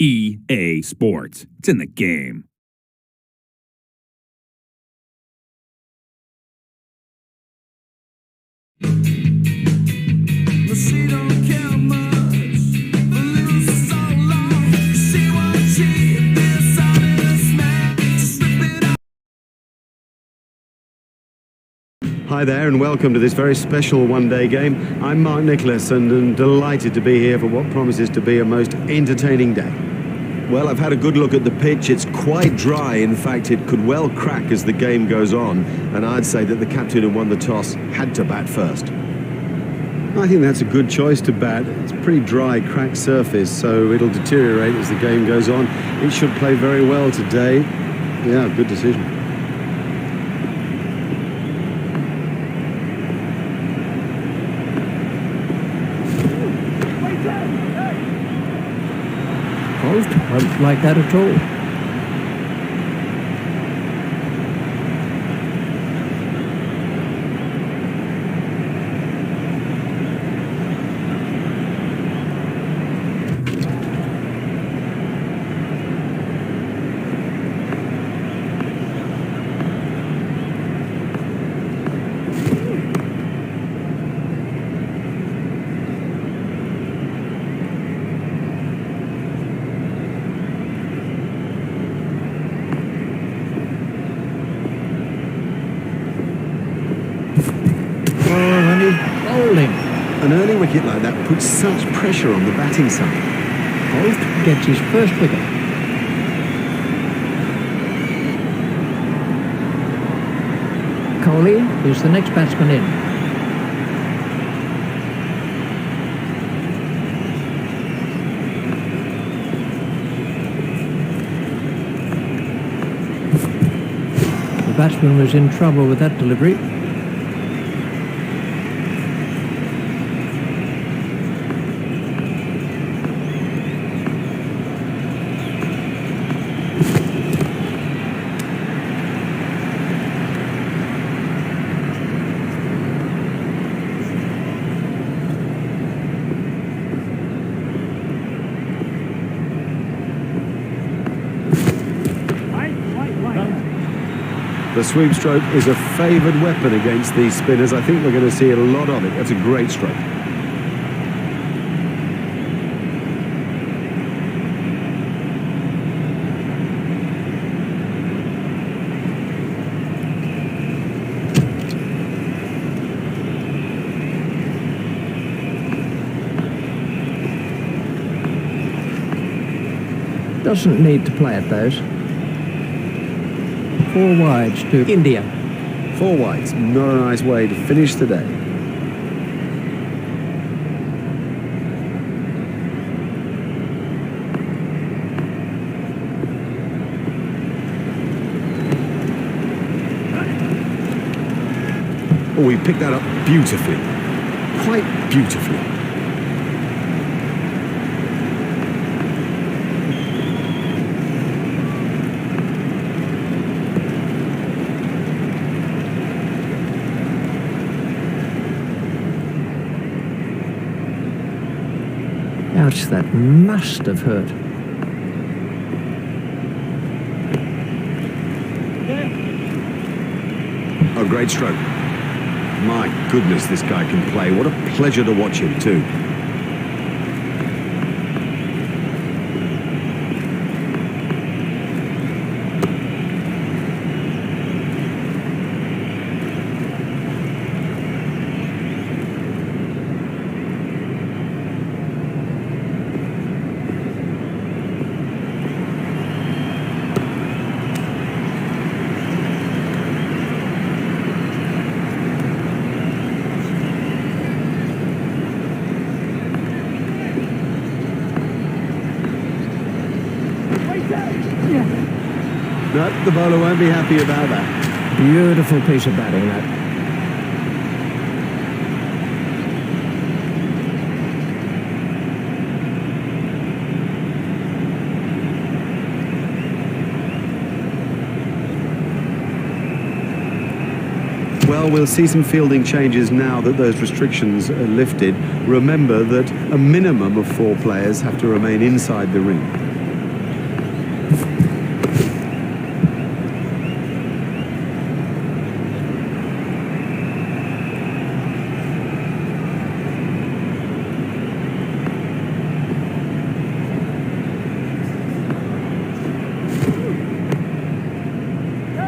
EA Sports. It's in the game. She don't care much, but lives so long. She won't cheat this honest man to strip it out. Hi there and welcome to this very special one-day game. I'm Mark Nicholas and I'm delighted to be here for what promises to be a most entertaining day. Well, I've had a good look at the pitch. It's quite dry. In fact, it could well crack as the game goes on, and I'd say that the captain who won the toss had to bat first. I think that's a good choice to bat. It's a pretty dry, cracked surface, so it'll deteriorate as the game goes on. It should play very well today. Yeah, good decision. Won't like that at all. Bowling. An early wicket like that puts such pressure on the batting side. Holt gets his first wicket. Kohli is the next batsman in. The batsman was in trouble with that delivery. The sweep stroke is a favoured weapon against these spinners. I think we're going to see a lot of it. That's a great stroke. Doesn't need to play at those. 4 wides to India. 4 wides, not a nice way to finish the day. Oh, he picked that up beautifully. Quite beautifully. Ouch, that must have hurt. A great stroke. My goodness, this guy can play. What a pleasure to watch him too. No, the bowler won't be happy about that. Beautiful piece of batting, that. Well, we'll see some fielding changes now that those restrictions are lifted. Remember that a minimum of 4 players have to remain inside the ring.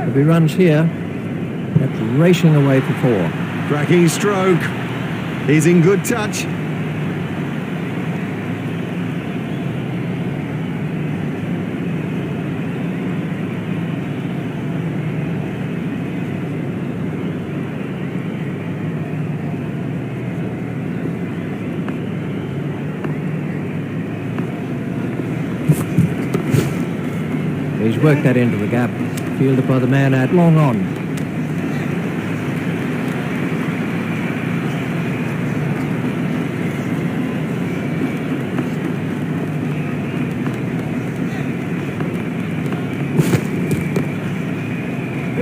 If he runs here, that's racing away for 4. Cracking stroke. He's in good touch. He's worked that into the gap, fielded by the man out long on.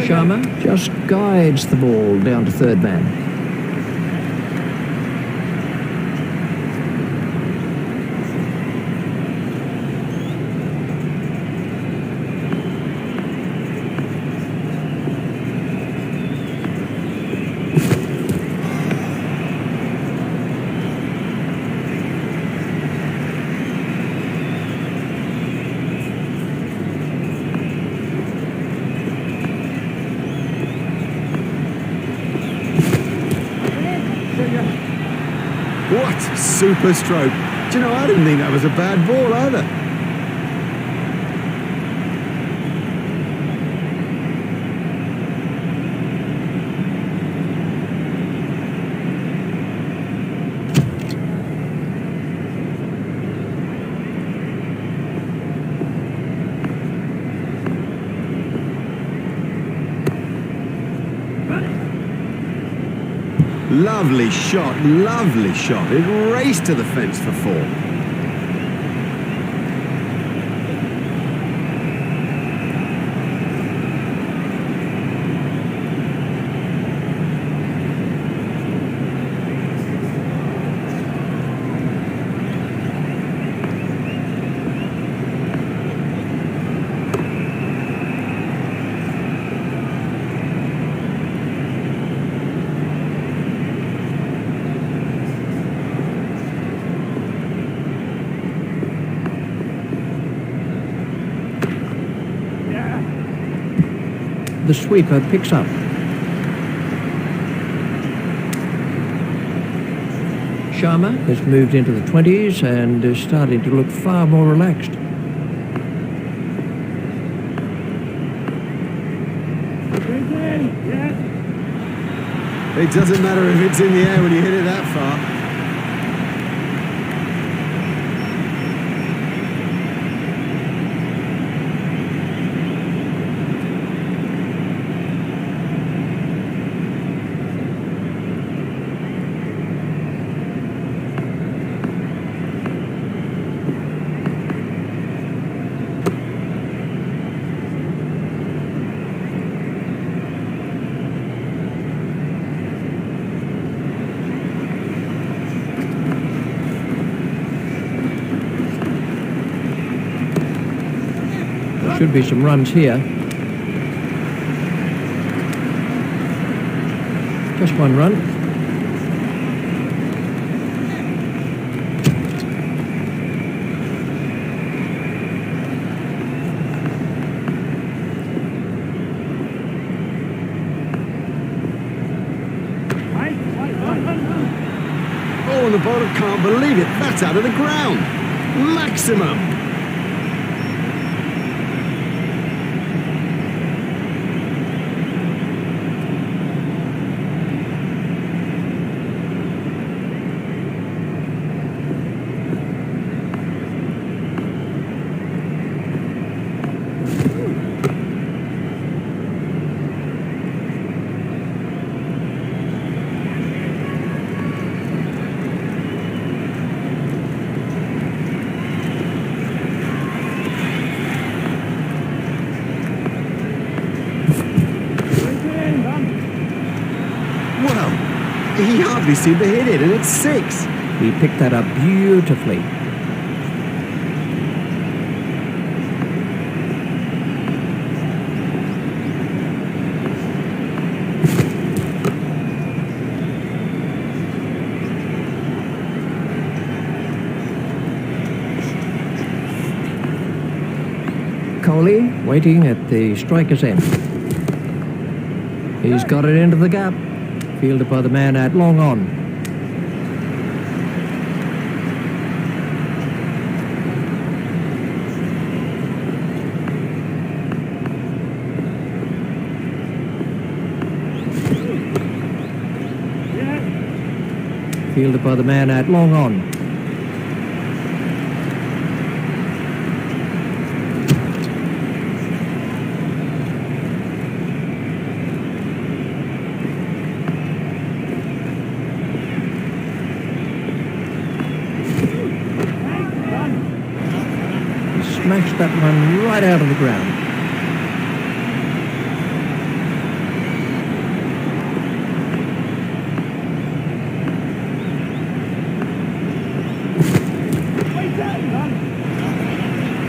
Sharma just guides the ball down to third man. What a super stroke. Do you know, I didn't think that was a bad ball either. Lovely shot, lovely shot. It raced to the fence for 4. The sweeper picks up. Sharma has moved into the 20s and is starting to look far more relaxed. It doesn't matter if it's in the air when you hit it that far. Should be some runs here. Just one run. Oh, and the bowler can't believe it. That's out of the ground. Maximum. He hardly seemed to hit it, and it's 6. He picked that up beautifully. Kohli waiting at the striker's end. He's got it into the gap. Fielded by the man at long on. Fielded by the man at long on. Smashed that one right out of the ground.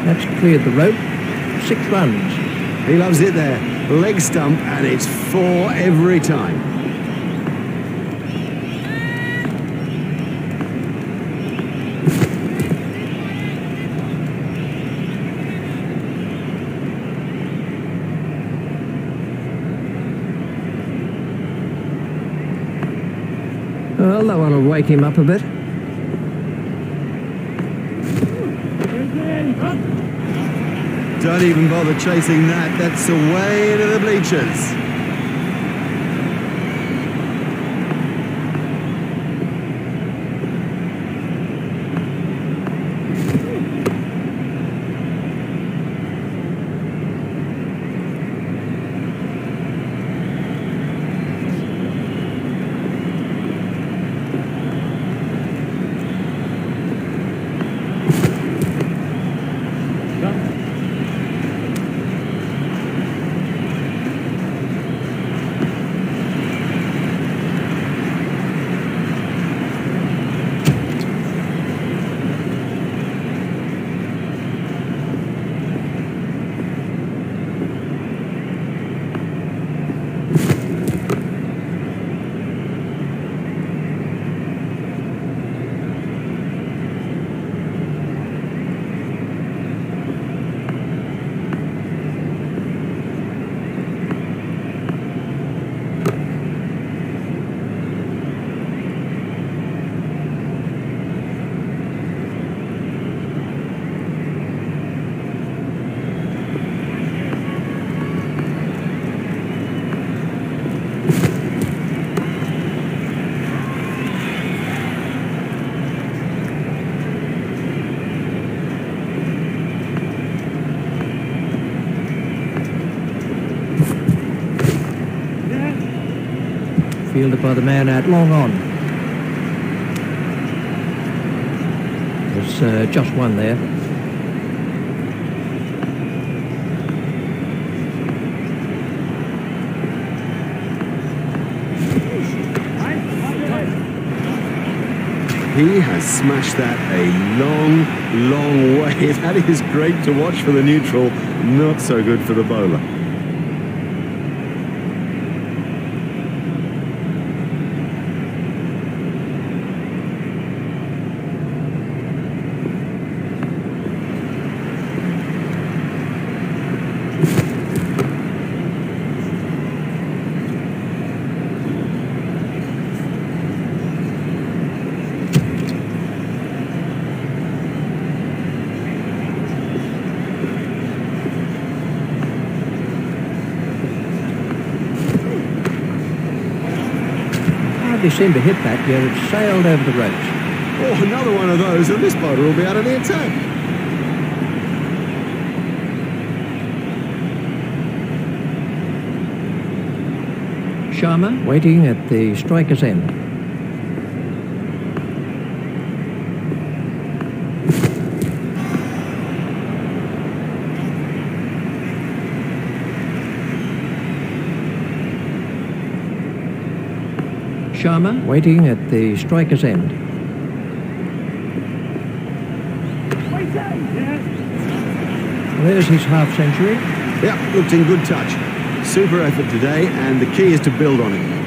That's cleared the rope. 6 runs. He loves it there. Leg stump, and it's 4 every time. Well, that one will wake him up a bit. Don't even bother chasing that. That's away into the bleachers. Fielded by the man at long on. There's just one there. He has smashed that a long, long way. That is great to watch for the neutral, not so good for the bowler. Hardly seemed to hit that, yet it sailed over the ropes. Oh, another one of those, and this bowler will be out of the attack. Sharma waiting at the striker's end. Sharma waiting at the striker's end. There's his half century. Yep, looked in good touch. Super effort today, and the key is to build on it.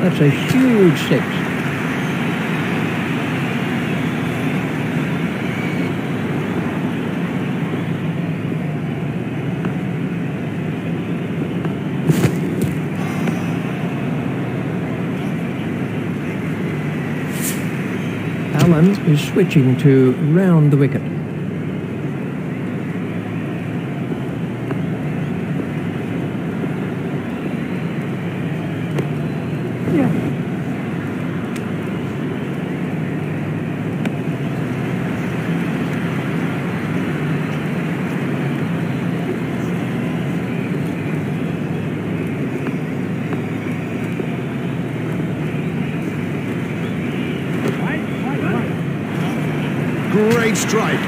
That's a huge six. Allen is switching to round the wicket. Great strike.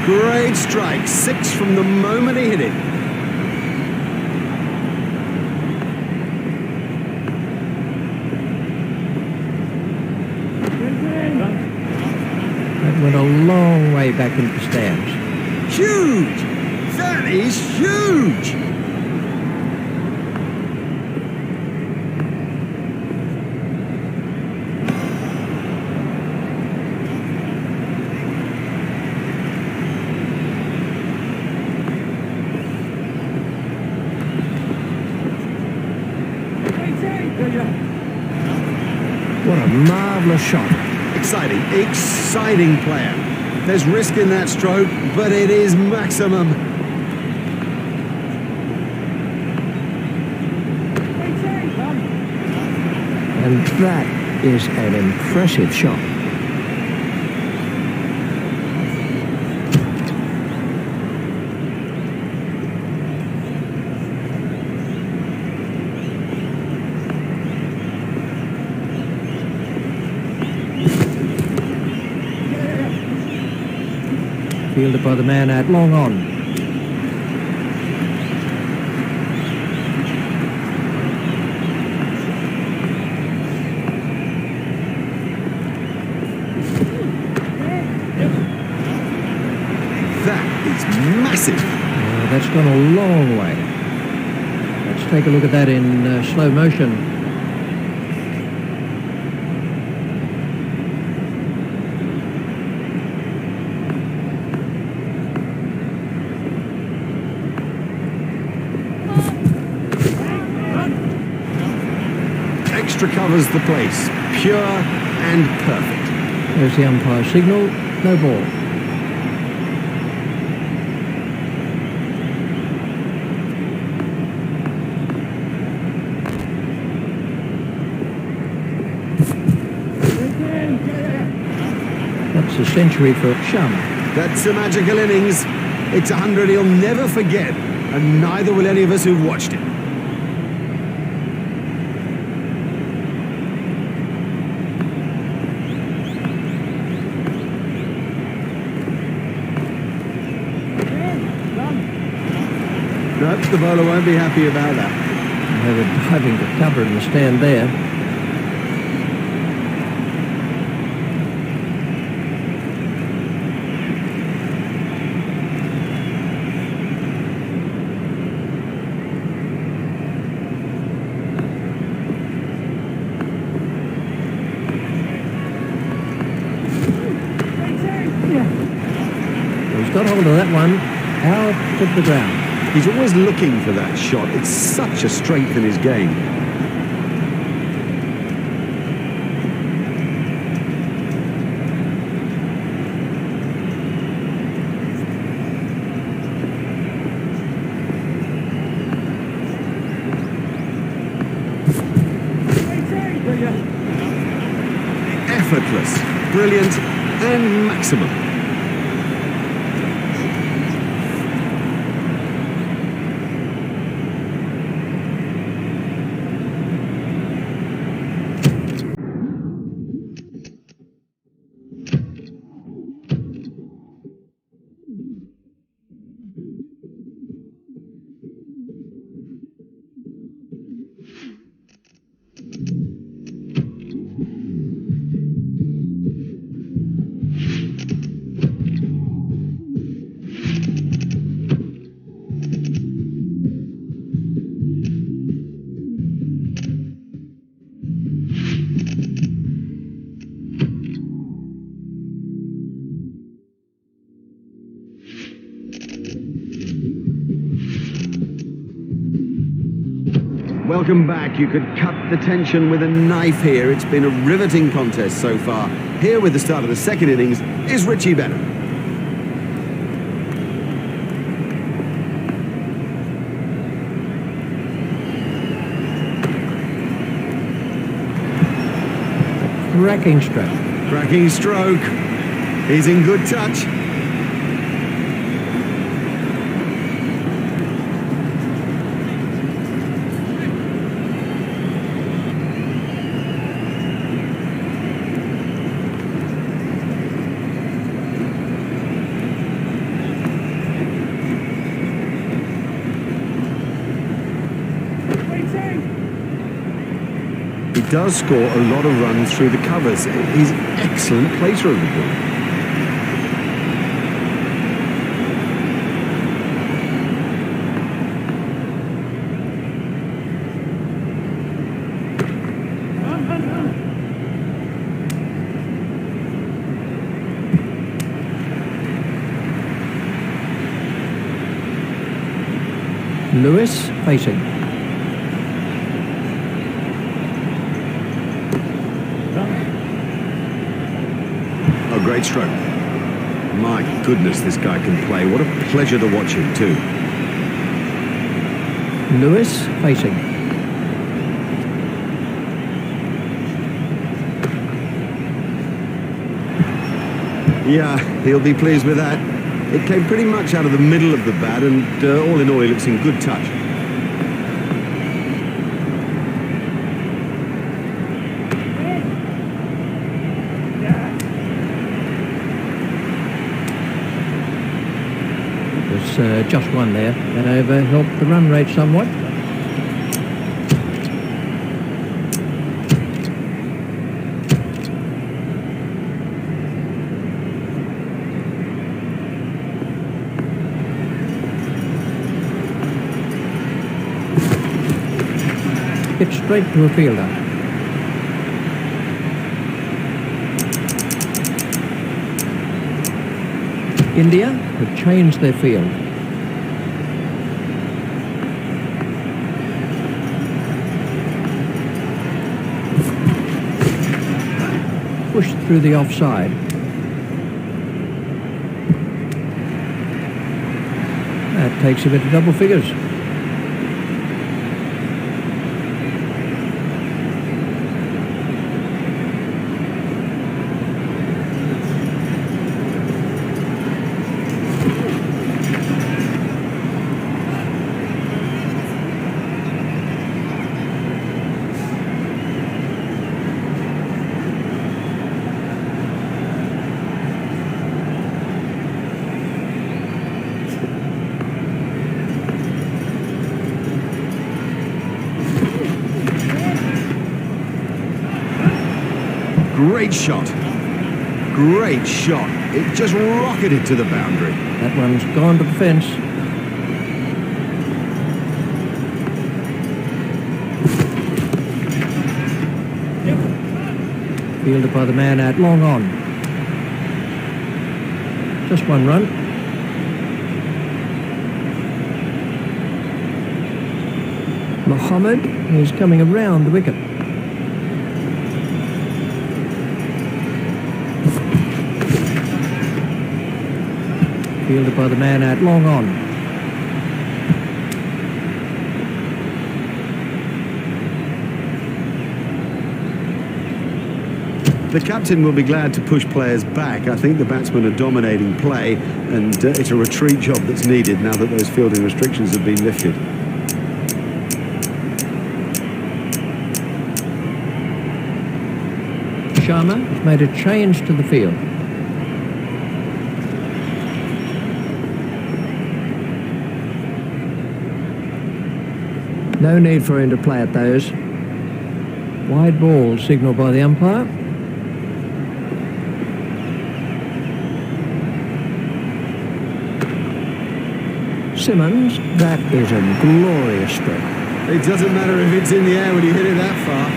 Great strike. 6 from the moment he hit it. That went a long way back into the stands. Huge! That is huge! What a marvellous shot. Exciting, exciting player. There's risk in that stroke, but it is maximum. And that is an impressive shot. Fielded by the man out long on. That is massive. That's gone a long way. Let's take a look at that in slow motion. Extra covers the place. Pure and perfect. There's the umpire signal. No ball. That's a century for Shum. That's a magical innings. It's 100 he'll never forget, and neither will any of us who've watched it. Nope, the bowler won't be happy about that. They were diving to cover in the stand there. He's got hold of that one, out of the ground. He's always looking for that shot. It's such a strength in his game. Effortless, brilliant, and maximum. welcome back. You could cut the tension with a knife here. It's been a riveting contest so far. Here with the start of the second innings is Richie Bennett. Cracking stroke. Cracking stroke. He's in good touch. He does score a lot of runs through the covers. He's an excellent placer of the ball. Lewis facing. Oh, great stroke. My goodness, this guy can play. What a pleasure to watch him, too. Lewis facing. Yeah, he'll be pleased with that. It came pretty much out of the middle of the bat, and all in all, he looks in good touch. There's just one there. That over helped the run rate somewhat. Hit straight to a fielder. India have changed their field. Pushed through the offside. That takes him into double figures. Great shot. Great shot. It just rocketed to the boundary. That one's gone to the fence. Fielded by the man out long on. Just one run. Mohammed is coming around the wicket. Fielded by the man out long on. The captain will be glad to push players back. I think the batsmen are dominating play, and it's a retreat job that's needed now that those fielding restrictions have been lifted. Sharma has made a change to the field. No need for him to play at those. Wide ball signalled by the umpire. Simmons, that is a glorious stroke. It doesn't matter if it's in the air when you hit it that far.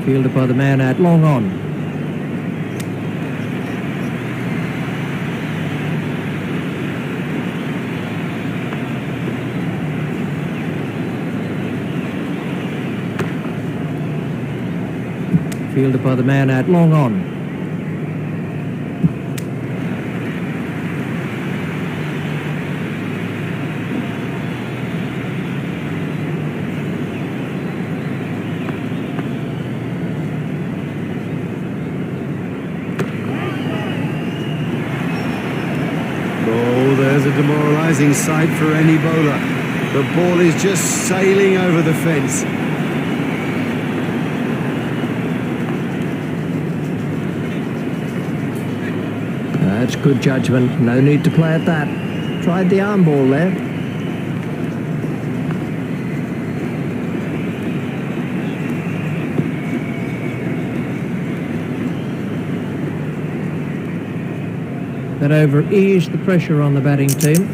Fielded by the man out long on. Fielded by the man out long on. Oh, there's a demoralising sight for any bowler. The ball is just sailing over the fence. That's good judgment. No need to play at that. Tried the arm ball there. That over eased the pressure on the batting team.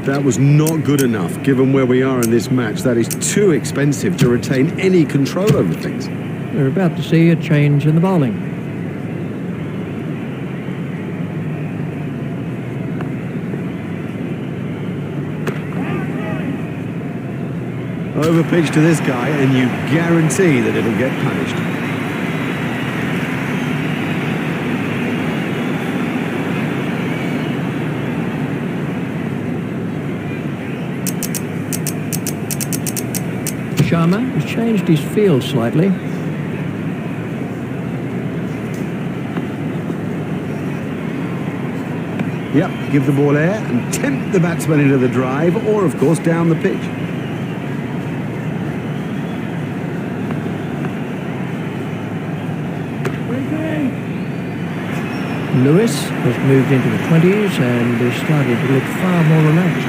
That was not good enough, given where we are in this match. That is too expensive to retain any control over things. We're about to see a change in the bowling. Over pitch to this guy, and you guarantee that it'll get punished. Sharma has changed his field slightly. Yep, give the ball air and tempt the batsman into the drive, or of course down the pitch. Lewis has moved into the 20s and is starting to look far more relaxed.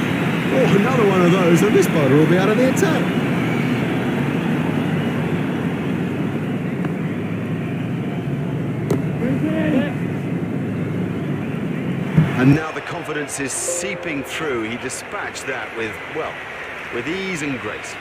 Oh, another one of those, and this bowler will be out of the attack. And now the confidence is seeping through. He dispatched that with, well, with ease and grace.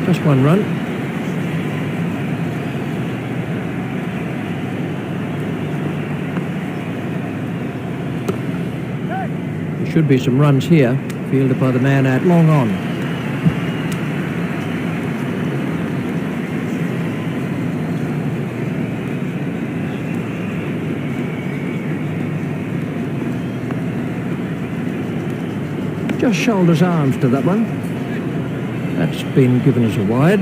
Just one run. There should be some runs here. Fielded by the man out long on. Just shoulders arms to that one. That's been given as a wide.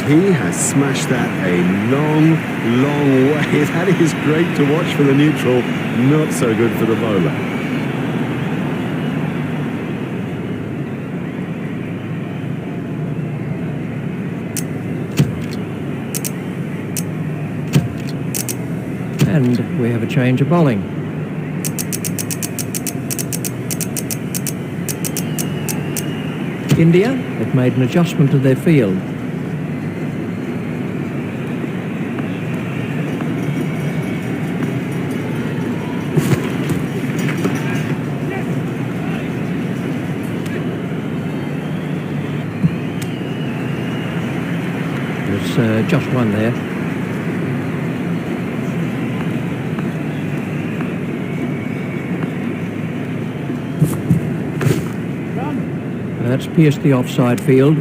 He has smashed that a long, long way. That is great to watch for the neutral, not so good for the bowler. And we have a change of bowling. India have made an adjustment to their field. There's just one there. That's pierced the offside field.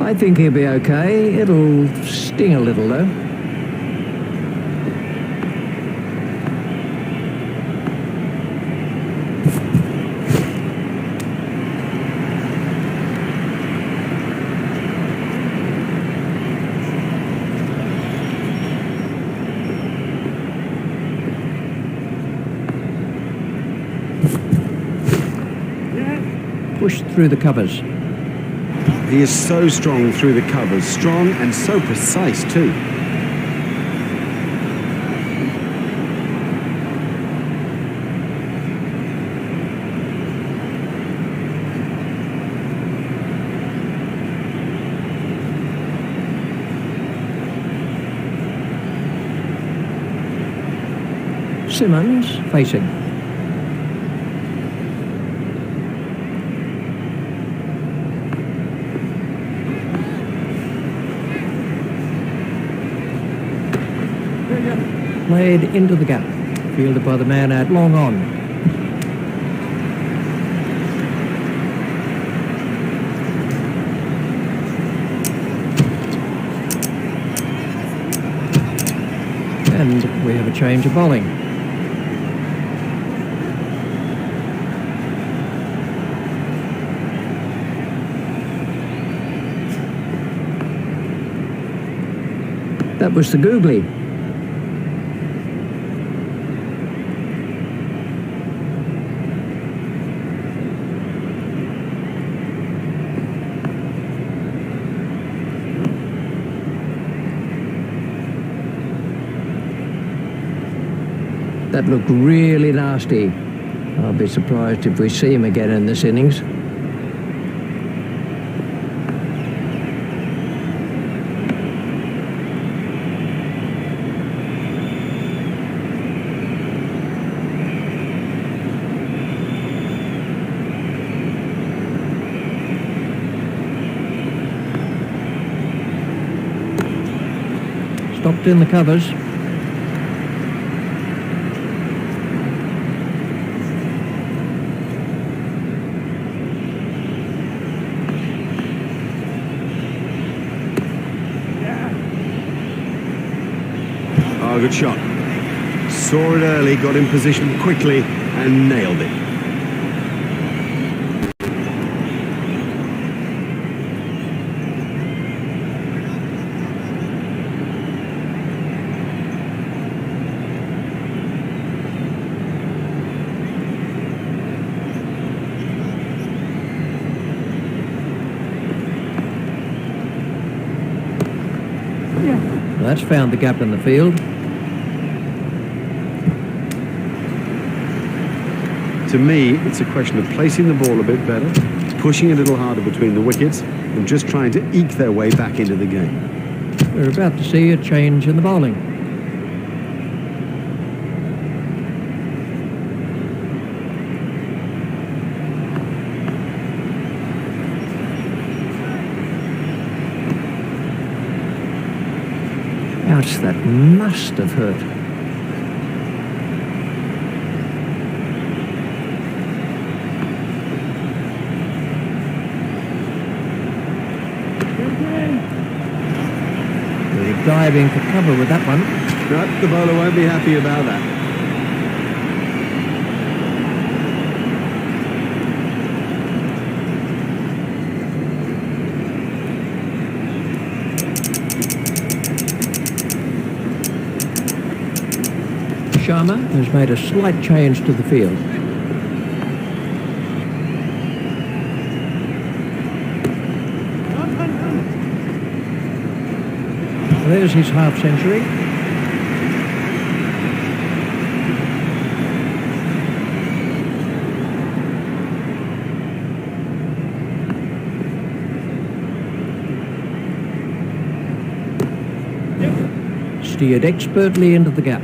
I think he'll be okay. It'll sting a little, though. Pushed through the covers. He is so strong through the covers, strong and so precise too. Simmons facing. Played into the gap. Fielded by the man out long on. And we have a change of bowling. That was the googly. That looked really nasty. I'll be surprised if we see him again in this innings. Stopped in the covers. Oh, good shot. Saw it early, got in position quickly and nailed it. That's found the gap in the field. To me, it's a question of placing the ball a bit better, pushing a little harder between the wickets, and just trying to eke their way back into the game. We're about to see a change in the bowling. Ouch, that must have hurt. Really diving for cover with that one. No, the bowler won't be happy about that. Sharma has made a slight change to the field. There's his half century. Steered expertly into the gap.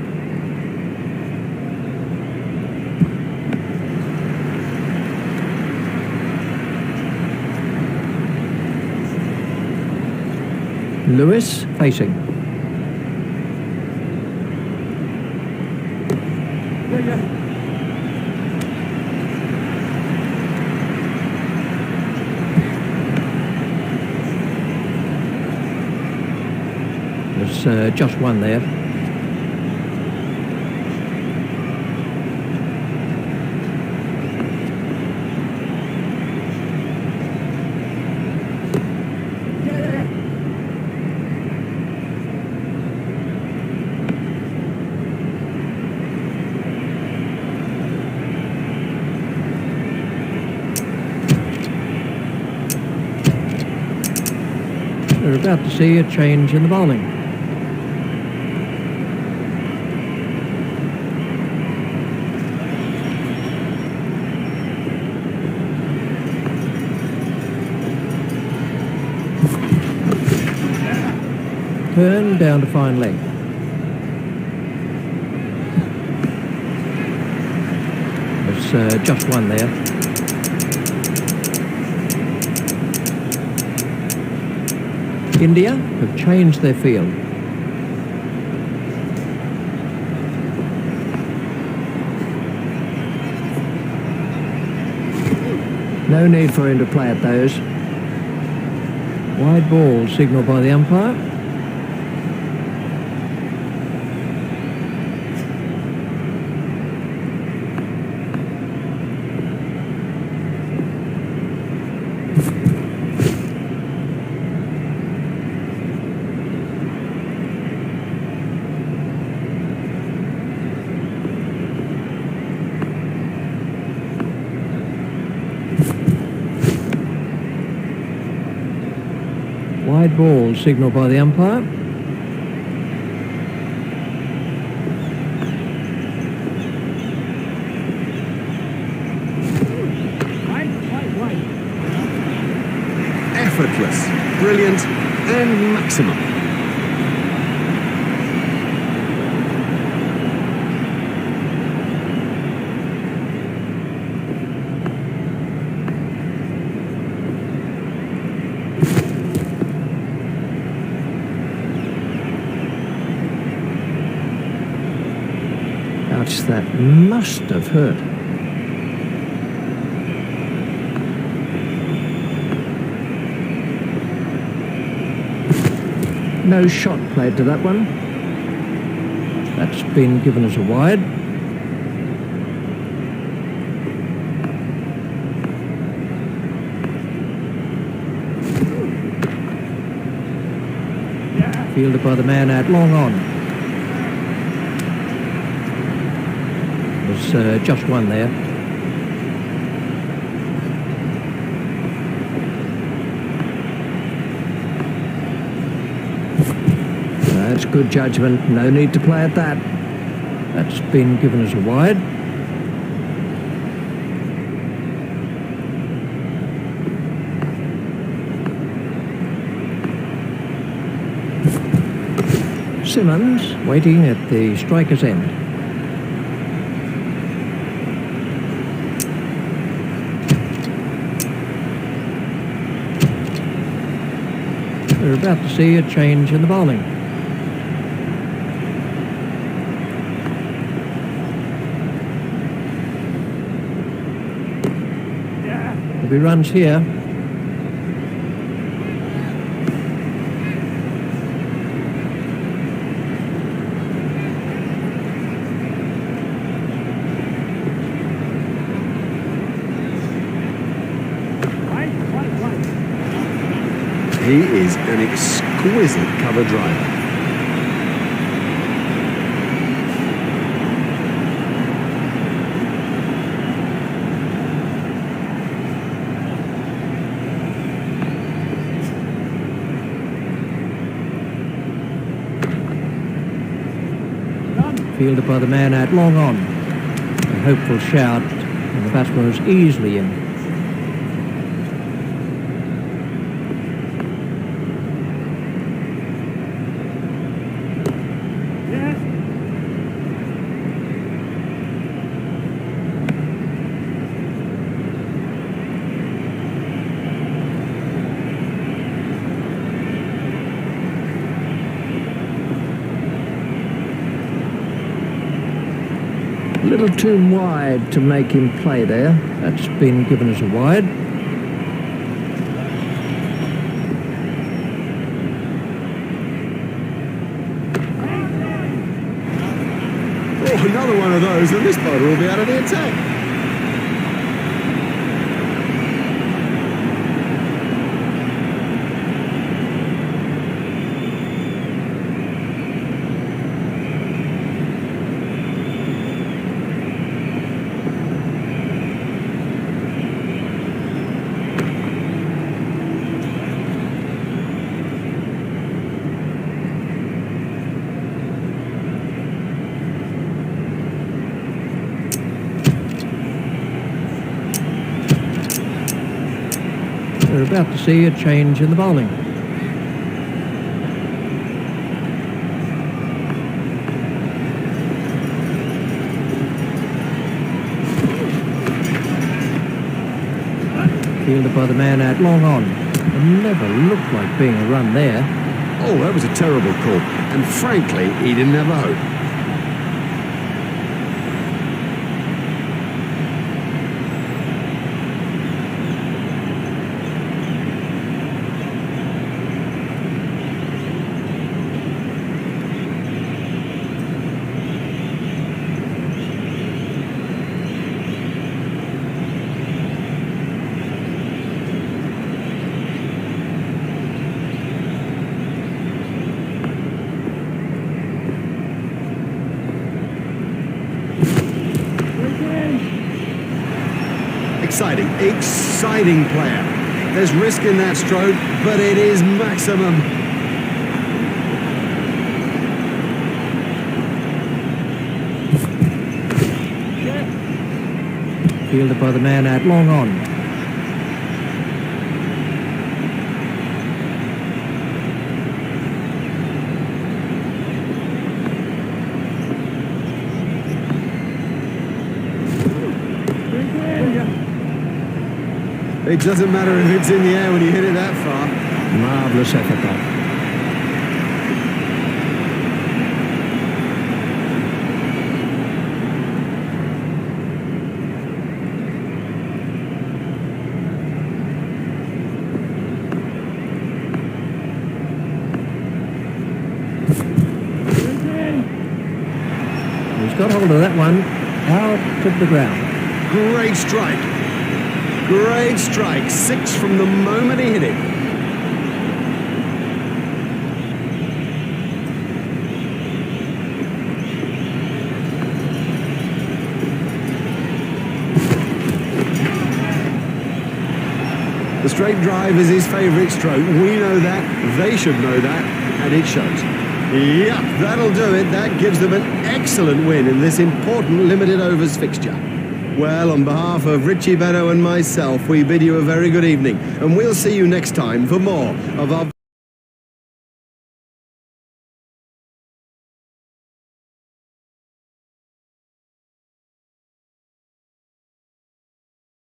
Lewis facing. There's just one there. We're about to see a change in the bowling. Turn down to fine leg. There's just one there. India have changed their field. No need for him to play at those. Wide ball signalled by the umpire. Wide ball signalled by the umpire. Effortless, brilliant, and maximum. Ouch, that must have hurt. No shot played to that one. That's been given as a wide. Fielded by the man out long on. There's just one there. That's good judgment. No need to play at that. That's been given as a wide. Simmons waiting at the striker's end. We're about to see a change in the bowling. There'll be runs here. He is an exquisite cover driver. Fielded by the man out long on. A hopeful shout, and the batsman was easily in. A little too wide to make him play there. That's been given as a wide. another one of those, and this bowler will be out of the attack. We're about to see a change in the bowling. Fielded by the man out long on. It never looked like being a run there. Oh, that was a terrible call. And frankly, he didn't have a hope. Exciting player. There's risk in that stroke, but it is maximum. Fielded by the man out long on. It doesn't matter if it's in the air when you hit it that far. Marvellous effort, though. He's got hold of that one, out of the ground. Great strike. Great strike. 6 from the moment he hit it. The straight drive is his favourite stroke. We know that. They should know that. And it shows. Yep, that'll do it. That gives them an excellent win in this important limited overs fixture. Well, on behalf of Richie Beto and myself, we bid you a very good evening, and we'll see you next time for more of our